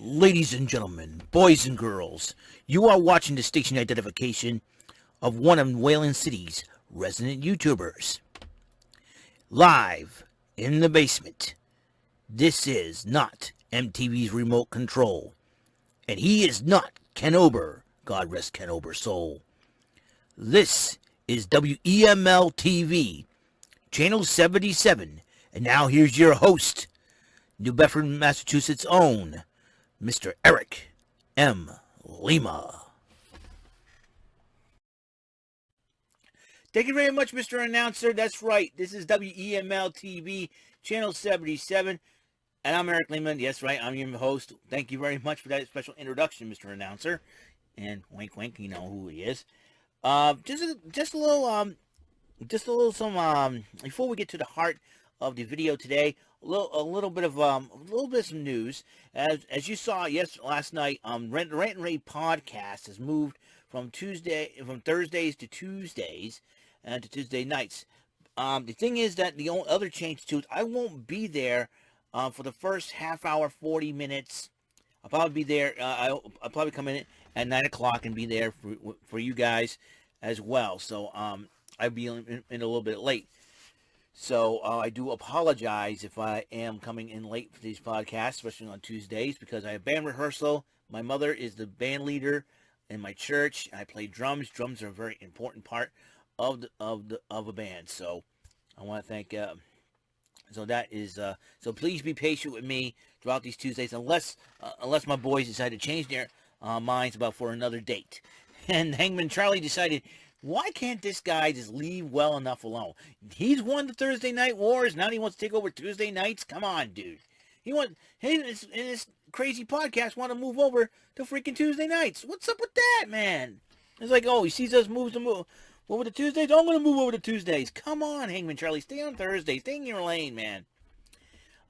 Ladies and gentlemen, boys and girls, you are watching the station identification of one of Wayland City's resident YouTubers. Live in the basement. This is not MTV's remote control. And he is not Ken Ober. God rest Ken Ober's soul. This is WEML-TV, Channel 77. And now here's your host, New Bedford, Massachusetts' own, Mr. Eric M. Lima. Thank you very much, Mr. Announcer. That's right. This is WEML-TV, Channel 77. And I'm Eric Lima. Yes, right. I'm your host. Thank you very much for that special introduction, Mr. Announcer. And wink, wink, you know who he is. Just a little before we get to the heart of the video today, a little bit of some news. As you saw last night, Rant and Rave podcast has moved from Thursdays to Tuesdays, and to Tuesday nights. The thing is that the only other change to it, I won't be there for the first half hour, 40 minutes. I'll probably be there. I'll probably come in at 9 o'clock and be there for you guys as well. So I'll be in a little bit late. So I do apologize if I am coming in late for these podcasts, especially on Tuesdays, because I have band rehearsal. My mother is the band leader in my church. I play drums. Drums are a very important part of a band. So I want to thank. So that is. So please be patient with me throughout these Tuesdays, unless my boys decide to change their minds about for another date. And Hangman Charlie decided, why can't this guy just leave well enough alone? He's won the Thursday Night Wars. Now he wants to take over Tuesday nights. Come on, dude. In this crazy podcast, want to move over to freaking Tuesday nights. What's up with that, man? It's like, oh, he sees us move over to Tuesdays. I'm going to move over to Tuesdays. Come on, Hangman Charlie. Stay on Thursday. Stay in your lane, man.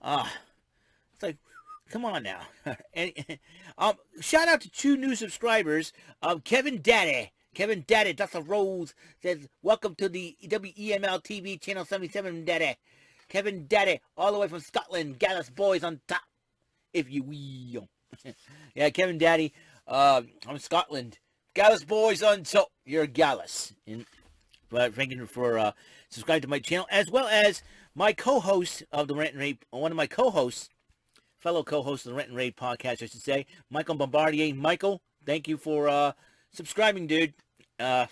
It's like, come on now. And, shout out to 2 new subscribers. Kevin Daddy, Dr. Rose says, welcome to the WEML-TV Channel 77, Daddy. Kevin Daddy, all the way from Scotland. Gallus boys on top, if you will. Yeah, Kevin Daddy, from Scotland. Gallus boys on top. You're Gallus. But thank you for subscribing to my channel, as well as my co-host of the Rant and Rave, one of my co-hosts, fellow co-host of the Rant and Rave podcast, I should say, Michael Bombardier. Michael, thank you for subscribing, dude.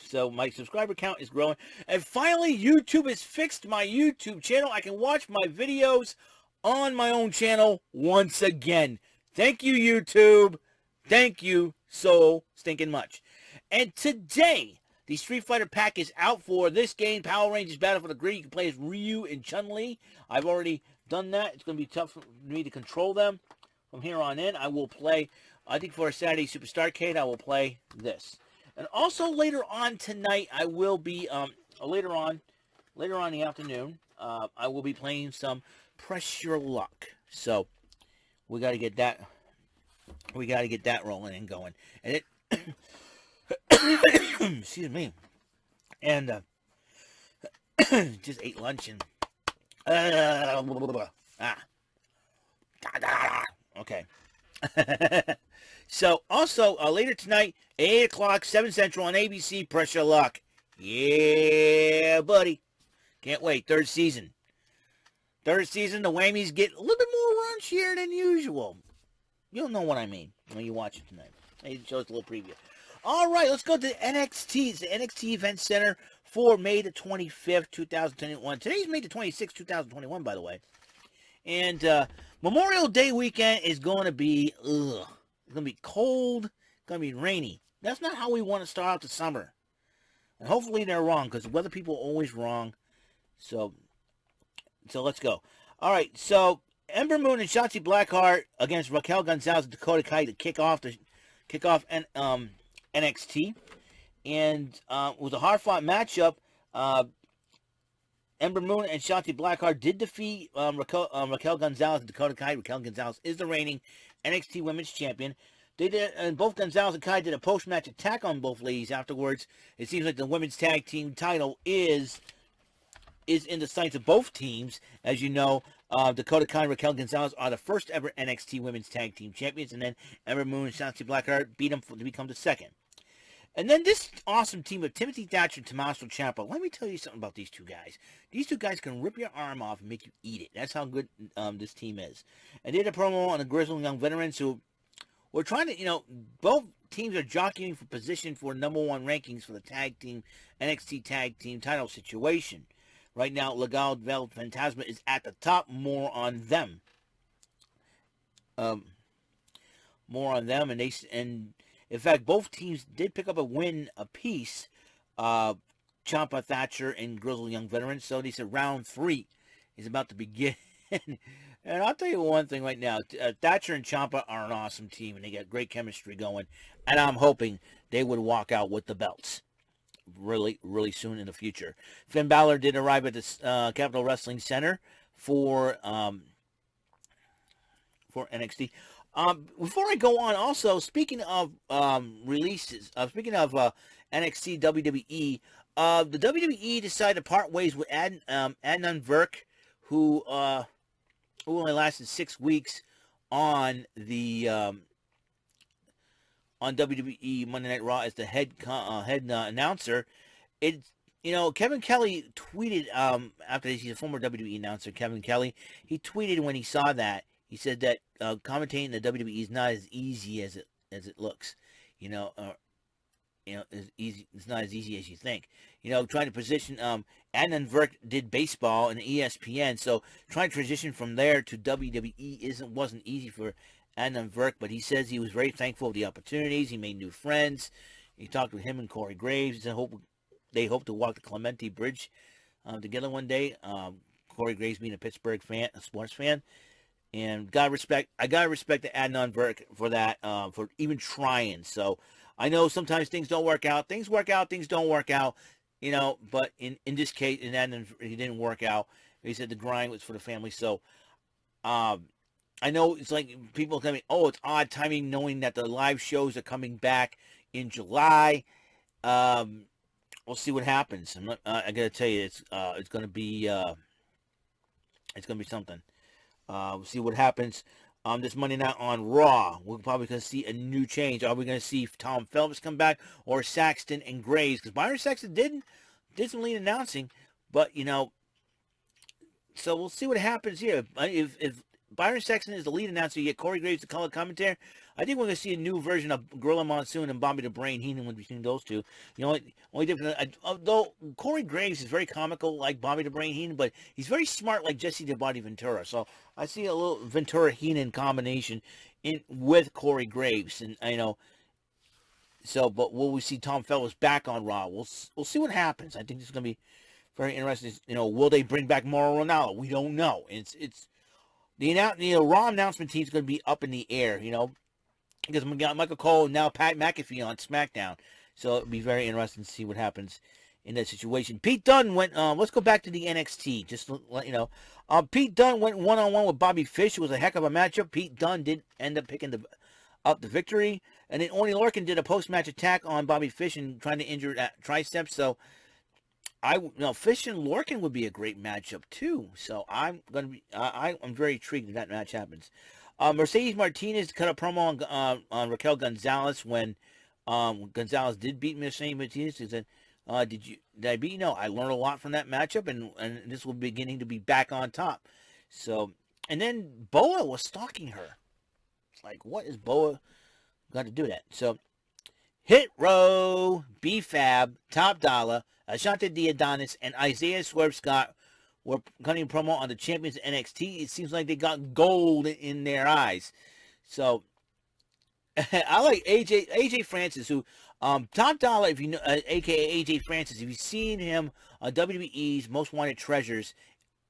So my subscriber count is growing. And finally, YouTube has fixed my YouTube channel. I can watch my videos on my own channel once again. Thank you, YouTube. Thank you so stinking much. And today, the Street Fighter pack is out for this game, Power Rangers Battle for the Grid. You can play as Ryu and Chun-Li. I've already done that. It's going to be tough for me to control them. From here on in, I will play, I think for a Saturday Superstar Arcade, I will play this. And also later on tonight, I will be, later on in the afternoon, I will be playing some Press Your Luck. So, we got to get that rolling and going. And it, excuse me, and, just ate lunch and, okay. So, also, later tonight, 8 o'clock, 7 Central on ABC, Press Your Luck. Yeah, buddy. Can't wait. Third season. The whammies get a little bit more raunchier than usual. You'll know what I mean when you watch it tonight. I show us a little preview. All right, let's go to NXT. It's the NXT Event Center for May the 25th, 2021. Today's May the 26th, 2021, by the way. And Memorial Day weekend is going to be, it's going to be cold, it's going to be rainy. That's not how we want to start out the summer. And hopefully they're wrong, because weather people are always wrong. So let's go. All right, so Ember Moon and Shotzi Blackheart against Raquel, Gonzalez, and Dakota Kai to kick off NXT. And with a hard-fought matchup, Ember Moon and Shotzi Blackheart did defeat Raquel Gonzalez and Dakota Kai. Raquel Gonzalez is the reigning NXT Women's Champion. They did, and both Gonzalez and Kai did a post-match attack on both ladies afterwards. It seems like the women's tag team title is in the sights of both teams. As you know, Dakota Kai and Raquel Gonzalez are the first ever NXT Women's Tag Team Champions, and then Ember Moon and Shotzi Blackheart beat them to become the second. And then this awesome team of Timothy Thatcher and Tommaso Ciampa. Let me tell you something about these two guys. These two guys can rip your arm off and make you eat it. That's how good this team is. And they did a promo on the Grizzly young veterans who were trying to, both teams are jockeying for position for number one rankings for the tag team, NXT tag team title situation. Right now, Legado del Fantasma is at the top. More on them. And in fact, both teams did pick up a win apiece. Ciampa, Thatcher, and Grizzly young veterans. So they said round 3 is about to begin. And I'll tell you one thing right now. Thatcher and Ciampa are an awesome team, and they got great chemistry going. And I'm hoping they would walk out with the belts really, really soon in the future. Finn Balor did arrive at the Capitol Wrestling Center for NXT. Before I go on, also, speaking of releases, speaking of NXT WWE, the WWE decided to part ways with Adnan Burke, who only lasted 6 weeks on the on WWE Monday Night Raw as the head announcer. Kevin Kelly tweeted after he's a former WWE announcer. Kevin Kelly, he tweeted when he saw that. He said that commentating the WWE is not as easy as it looks. It's easy. It's not as easy as you think. Trying to position. Adnan Virk did baseball and ESPN, so trying to transition from there to WWE wasn't easy for Adnan Virk. But he says he was very thankful for the opportunities. He made new friends. He talked with him and Corey Graves, and they hope to walk the Clementi Bridge together one day. Corey Graves being a Pittsburgh fan, a sports fan. And I gotta respect the Adnan Virk for that, for even trying. So I know sometimes things don't work out. Things work out, things don't work out, but in this case, in Adnan, he didn't work out. He said the grind was for the family. So I know it's like people coming, it's odd timing knowing that the live shows are coming back in July. We'll see what happens. I gotta tell you, it's gonna be something. We'll see what happens this Monday night on Raw. We're probably going to see a new change. Are we going to see Tom Phelps come back or Saxton and Graves? Because Byron Saxton did some lead announcing, but so we'll see what happens here. If Byron Saxton is the lead announcer, you get Corey Graves the color commentator. I think we're going to see a new version of Gorilla Monsoon and Bobby the Brain Heenan between those two. Only difference, though Corey Graves is very comical like Bobby the Brain Heenan, but he's very smart like Jesse the Body Ventura. So I see a little Ventura Heenan combination with Corey Graves, and but will we see Tom Phelps back on Raw? We'll see what happens. I think this is going to be very interesting. Will they bring back Mauro Ranallo? We don't know. It's the Raw announcement team is going to be up in the air, because we got Michael Cole and now Pat McAfee on SmackDown. So it'll be very interesting to see what happens in that situation. Pete Dunne went, let's go back to the NXT, just to let you know. Pete Dunne went one-on-one with Bobby Fish. It was a heck of a matchup. Pete Dunne did end up picking up the victory. And then Oney Lorcan did a post-match attack on Bobby Fish and trying to injure that tricep. So Fish and Lorcan would be a great matchup too. So I'm very intrigued if that match happens. Mercedes Martinez cut a promo on Raquel Gonzalez when Gonzalez did beat Mercedes Martinez. He said, did I beat you? No, I learned a lot from that matchup, and this will be beginning to be back on top. So, and then Boa was stalking her. Like, what is Boa got to do that? So, Hit Row, B-Fab, Top Dollar, Ashante D. Adonis, and Isaiah Swerve Scott were cutting promo on the champions of NXT. It seems like they got gold in their eyes. So, I like AJ Francis, who, Top Dollar, if you know, a.k.a. AJ Francis, if you've seen him on WWE's Most Wanted Treasures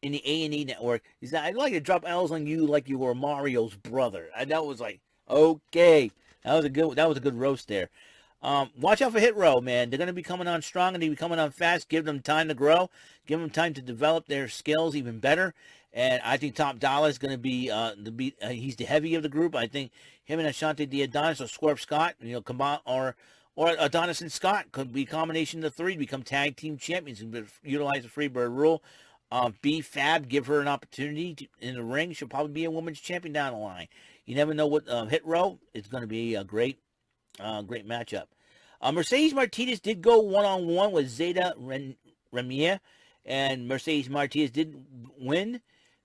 in the A&E network, he's like, I'd like to drop L's on you like you were Mario's brother. And that was like, okay. That was a good roast there. Watch out for Hit Row, man. They're going to be coming on strong and they'll be coming on fast. Give them time to grow. Give them time to develop their skills even better. And I think Top Dollar is going to be he's the heavy of the group. I think him and Ashante D. Adonis or Swerve Scott, combine or Adonis and Scott could be a combination of the three to become tag team champions and utilize the Freebird rule. B-Fab, give her an opportunity in the ring. She'll probably be a women's champion down the line. You never know what Hit Row. It's going to be a great matchup. Mercedes Martinez did go one-on-one with Zeta Ramier, and Mercedes Martinez did win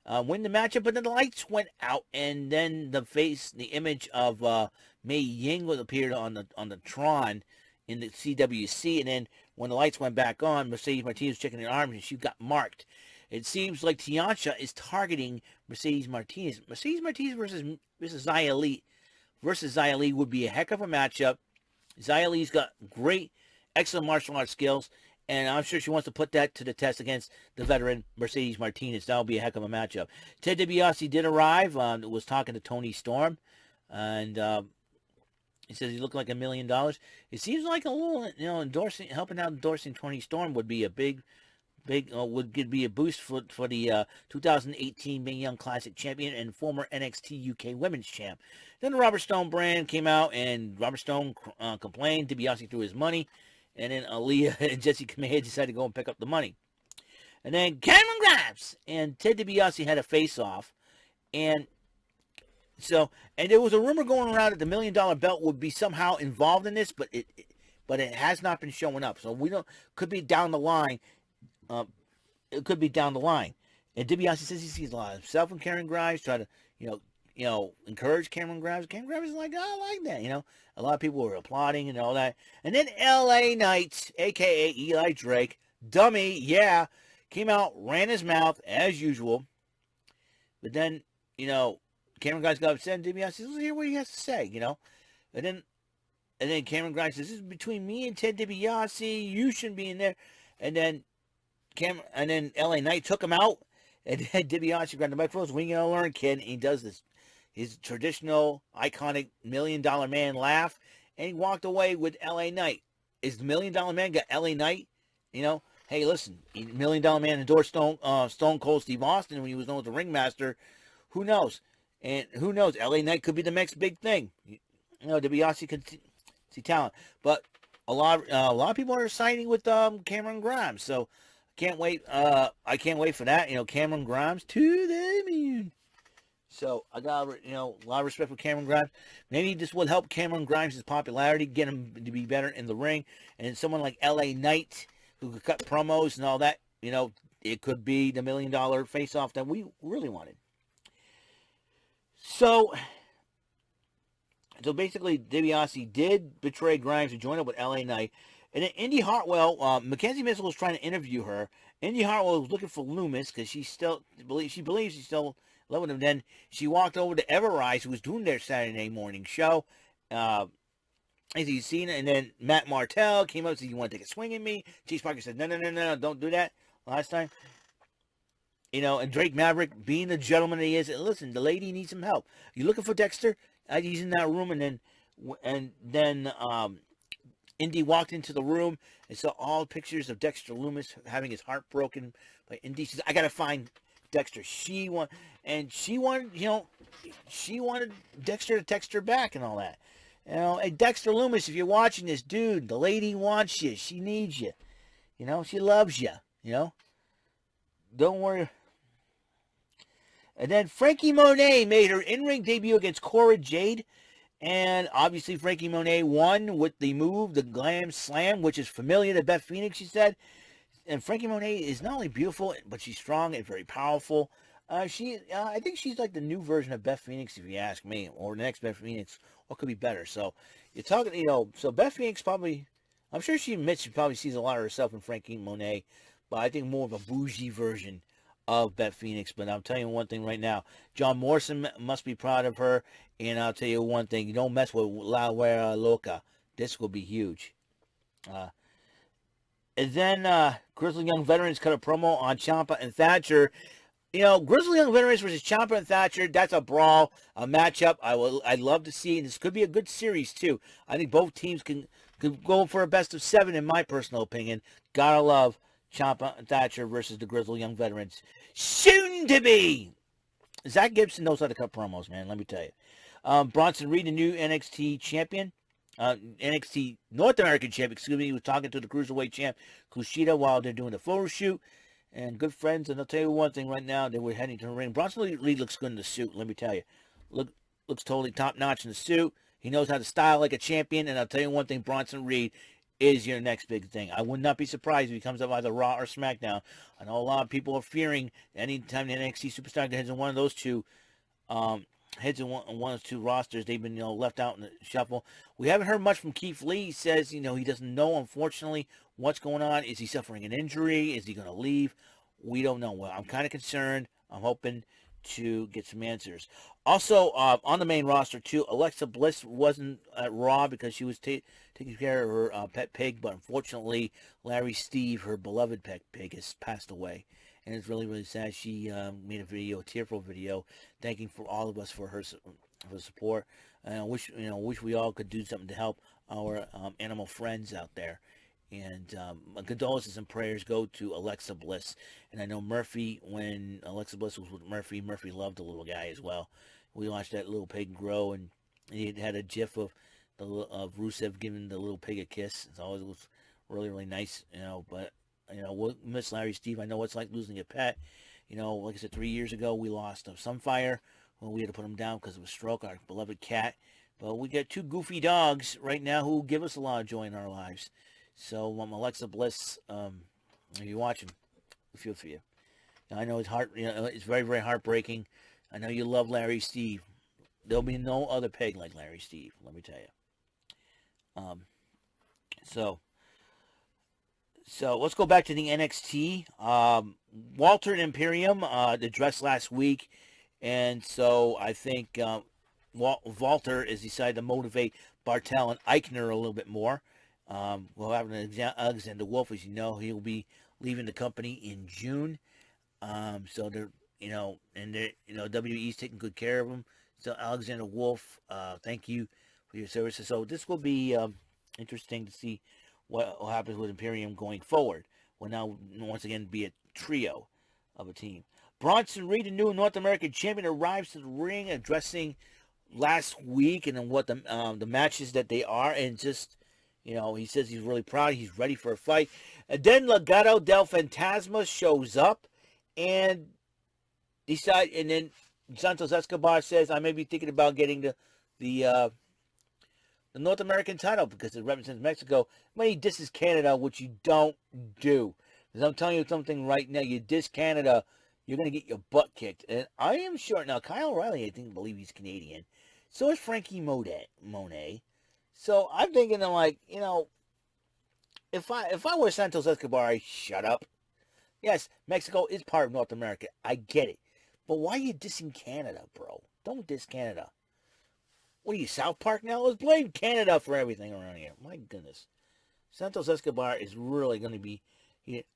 the matchup, but then the lights went out, and then the image of Mei Ying appeared on the Tron in the CWC, and then when the lights went back on, Mercedes Martinez was checking her arms, and she got marked. It seems like Tiancha is targeting Mercedes Martinez. Mercedes Martinez versus Xia Li would be a heck of a matchup. Xia Li's got excellent martial arts skills, and I'm sure she wants to put that to the test against the veteran Mercedes Martinez. That'll be a heck of a matchup. Ted DiBiase did arrive. Was talking to Tony Storm, and he says he's looking like $1 million. It seems like a little, helping out endorsing Tony Storm would be a would be a boost for the 2018 Mae Young Classic champion and former NXT UK Women's champ. Then the Robert Stone brand came out, and Robert Stone complained. DiBiase threw his money, and then Aaliyah and Jessie Kamea decided to go and pick up the money. And then Cameron Grimes and Ted DiBiase had a face-off, and there was a rumor going around that the $1 million belt would be somehow involved in this, but it has not been showing up. So we don't. Could be down the line. It could be down the line. And DiBiase says he sees a lot of himself in Cameron Grimes, try to, encourage Cameron Grimes. Cameron Grimes is like, oh, I like that, A lot of people were applauding and all that. And then LA Knight, a.k.a. Eli Drake, dummy, came out, ran his mouth, as usual. But then, Cameron Grimes got upset, and DiBiase says, let's hear what he has to say, And then Cameron Grimes says, this is between me and Ted DiBiase. You shouldn't be in there. And then LA Knight took him out, and then DiBiase grabbed the microphone. We gonna learn, kid. And he does his traditional, iconic $1 million man laugh, and he walked away with LA Knight. Is the $1 million man got LA Knight? Hey, listen, $1 million man endorsed Stone Cold Steve Austin when he was known as the Ringmaster. Who knows? And who knows? LA Knight could be the next big thing. DiBiase could see talent, but a lot of people are siding with Cameron Grimes, so can't wait. I can't wait for that. Cameron Grimes to the moon. So I got a lot of respect for Cameron Grimes. Maybe this will help Cameron Grimes' popularity, get him to be better in the ring, and someone like LA Knight who could cut promos and all that. It could be the $1 million face-off that we really wanted. So basically, DiBiase did betray Grimes to join up with LA Knight. And then Indy Hartwell, Mackenzie Mitchell was trying to interview her. Indy Hartwell was looking for Loomis because she believes she's still loving him. Then she walked over to Everrise, who was doing their Saturday morning show. As you seen, and then Matt Martell came up and said, "You want to take a swing at me?" Chase Parker said, "No, don't do that." Last time, and Drake Maverick, being the gentleman that he is, listen, the lady needs some help. You looking for Dexter? He's in that room, and then Indy walked into the room and saw all pictures of Dexter Loomis having his heart broken by Indy. She says, "I gotta find Dexter." She wanted Dexter to text her back and all that. Hey, Dexter Loomis, if you're watching this, dude, the lady wants you. She needs you. She loves you. Don't worry. And then Frankie Monet made her in-ring debut against Cora Jade. And obviously Frankie Monet won with the move, the Glam Slam, which is familiar to Beth Phoenix, she said. And Frankie Monet is not only beautiful, but she's strong and very powerful. I think she's like the new version of Beth Phoenix, if you ask me, or the next Beth Phoenix, or could be better. So you're talking, so Beth Phoenix probably, I'm sure she admits she probably sees a lot of herself in Frankie Monet, but I think more of a bougie version of Beth Phoenix. But I'll tell you one thing right now, John Morrison must be proud of her, and I'll tell you one thing, you don't mess with La Guerra Loca. This will be huge. And then Grizzly Young Veterans cut a promo on Ciampa and Thatcher. Grizzly Young Veterans versus Ciampa and Thatcher, that's a brawl, a matchup I'd love to see, and this could be a good series too. I think both teams can go for a best of 7 in my personal opinion. Gotta love Ciampa and Thatcher versus the Grizzly Young Veterans. Soon to be! Zach Gibson knows how to cut promos, man, let me tell you. Bronson Reed, the new NXT champion, NXT North American champion, he was talking to the Cruiserweight champ, Kushida, while they're doing the photo shoot. and good friends. And I'll tell you one thing right now, they were heading to the ring. Bronson Reed looks good in the suit, let me tell you. Looks totally top-notch in the suit. He knows how to style like a champion. And I'll tell you one thing, Bronson Reed is your next big thing. I would not be surprised if he comes up either Raw or SmackDown. I know a lot of people are fearing anytime the NXT superstar heads in one of those two, heads in one of those two rosters, they've been left out in the shuffle. We haven't heard much from Keith Lee. He says he doesn't know, unfortunately, what's going on. Is he suffering an injury? Is he going to leave? We don't know. Well, I'm kind of concerned. I'm hoping to get some answers. Also, on the main roster, too, Alexa Bliss wasn't at Raw because she was taking care of her pet pig, but unfortunately, Larry Steve, her beloved pet pig, has passed away. And it's really, really sad. She made a tearful video, thanking for all of us for her support. And I wish we all could do something to help our animal friends out there. And condolences and prayers go to Alexa Bliss. And I know Murphy, when Alexa Bliss was with Murphy loved the little guy as well. We watched that little pig grow, and he had a gif of Rusev giving the little pig a kiss. It was really, really nice, but we'll miss Larry Steve. I know it's like losing a pet. Like I said, 3 years ago, we lost Sunfire when we had to put him down because of a stroke, our beloved cat. But we got two goofy dogs right now who give us a lot of joy in our lives. So, Alexa Bliss, if you're watching, I feel for you. I know it's it's very, very heartbreaking. I know you love Larry Steve. There'll be no other pig like Larry Steve, let me tell you. So let's go back to the NXT. Walter and Imperium addressed last week, and so I think Walter has decided to motivate Bartel and Eichner a little bit more. We'll have Alexander Wolf, as you know, he'll be leaving the company in June. So they're WWE's taking good care of him. So Alexander Wolf, thank you for your services. So this will be interesting to see what happens with Imperium going forward. Will now once again be a trio of a team. Bronson Reed, the new North American champion, arrives to the ring, addressing last week and then what the matches that they are, and just he says he's really proud. He's ready for a fight. And then Legado del Fantasma shows up and then Santos Escobar says, I may be thinking about getting the North American title because it represents Mexico. When he disses Canada, which you don't do. Because I'm telling you something right now, you diss Canada, you're going to get your butt kicked. And I am sure, now Kyle O'Reilly, I believe he's Canadian. So is Frankie Monet. So I'm thinking, if I were Santos Escobar, I'd shut up. Yes, Mexico is part of North America. I get it. But why are you dissing Canada, bro? Don't diss Canada. What are you, South Park now? Let's blame Canada for everything around here. My goodness. Santos Escobar is really going to be...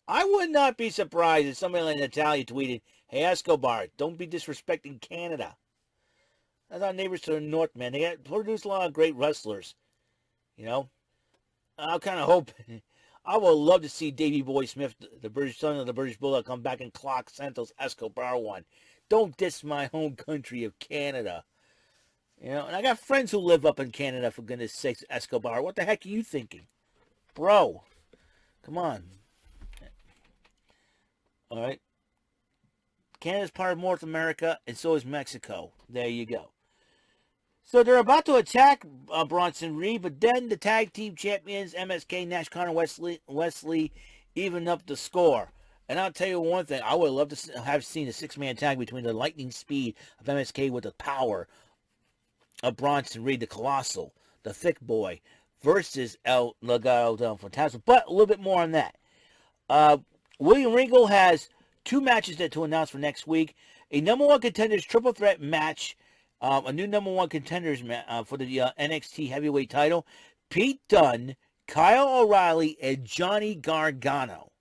I would not be surprised if somebody like Natalia tweeted, hey, Escobar, don't be disrespecting Canada. That's our neighbors to the north, man. They produce a lot of great wrestlers. I'll kind of hope... I would love to see Davey Boy Smith, the British son of the British Bulldog, come back and clock Santos Escobar one. Don't diss my home country of Canada. And I got friends who live up in Canada, for goodness sakes, Escobar. What the heck are you thinking? Bro, come on. All right. Canada's part of North America, and so is Mexico. There you go. So they're about to attack Bronson Reed, but then the tag team champions, MSK, Nash, Connor, Wesley, even up the score. And I'll tell you one thing. I would love to have seen a six-man tag between the lightning speed of MSK with the power of Bronson Reed, the Colossal, the thick boy, versus El Legado del Fantasma. But a little bit more on that. William Regal has two matches to announce for next week. A number one contenders triple threat match. A new number one contenders for the NXT heavyweight title. Pete Dunne, Kyle O'Reilly, and Johnny Gargano.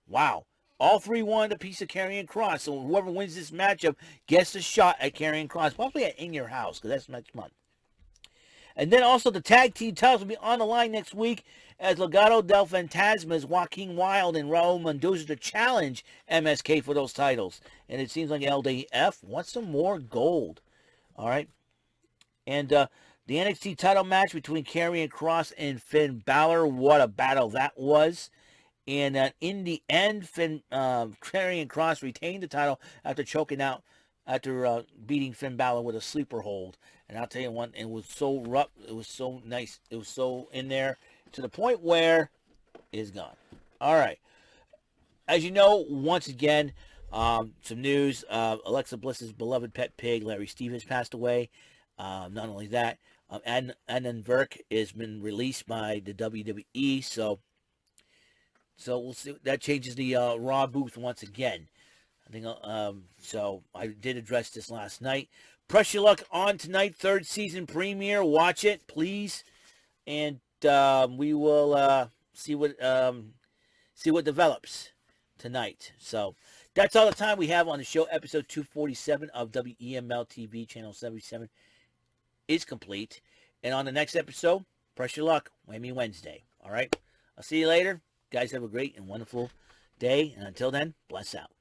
Wow. All three wanted a piece of Karrion Kross. So whoever wins this matchup gets a shot at Karrion Kross. Probably at In Your House, because that's next month. And then also the tag team titles will be on the line next week as Legado del Fantasma's Joaquin Wilde and Raul Mendoza to challenge MSK for those titles. And it seems like LDF wants some more gold. All right. And the NXT title match between Karrion Kross and Finn Balor. What a battle that was. And in the end, Karrion Kross retained the title after beating Finn Balor with a sleeper hold. And I'll tell you one, it was so rough, it was so nice, it was so in there to the point where it's gone. All right. As you know, once again, some news. Alexa Bliss's beloved pet pig, Larry Stevens, passed away. Not only that, and then Burke has been released by the WWE. So we'll see. That changes the Raw booth once again. I think so. I did address this last night. Press your luck on tonight, third season premiere. Watch it, please, and we will see what develops tonight. So that's all the time we have on the show. Episode 247 of WEML-TV, Channel 77 is complete. And on the next episode, press your luck, Whammy Wednesday. All right? I'll see you later. Guys, have a great and wonderful day. And until then, bless out.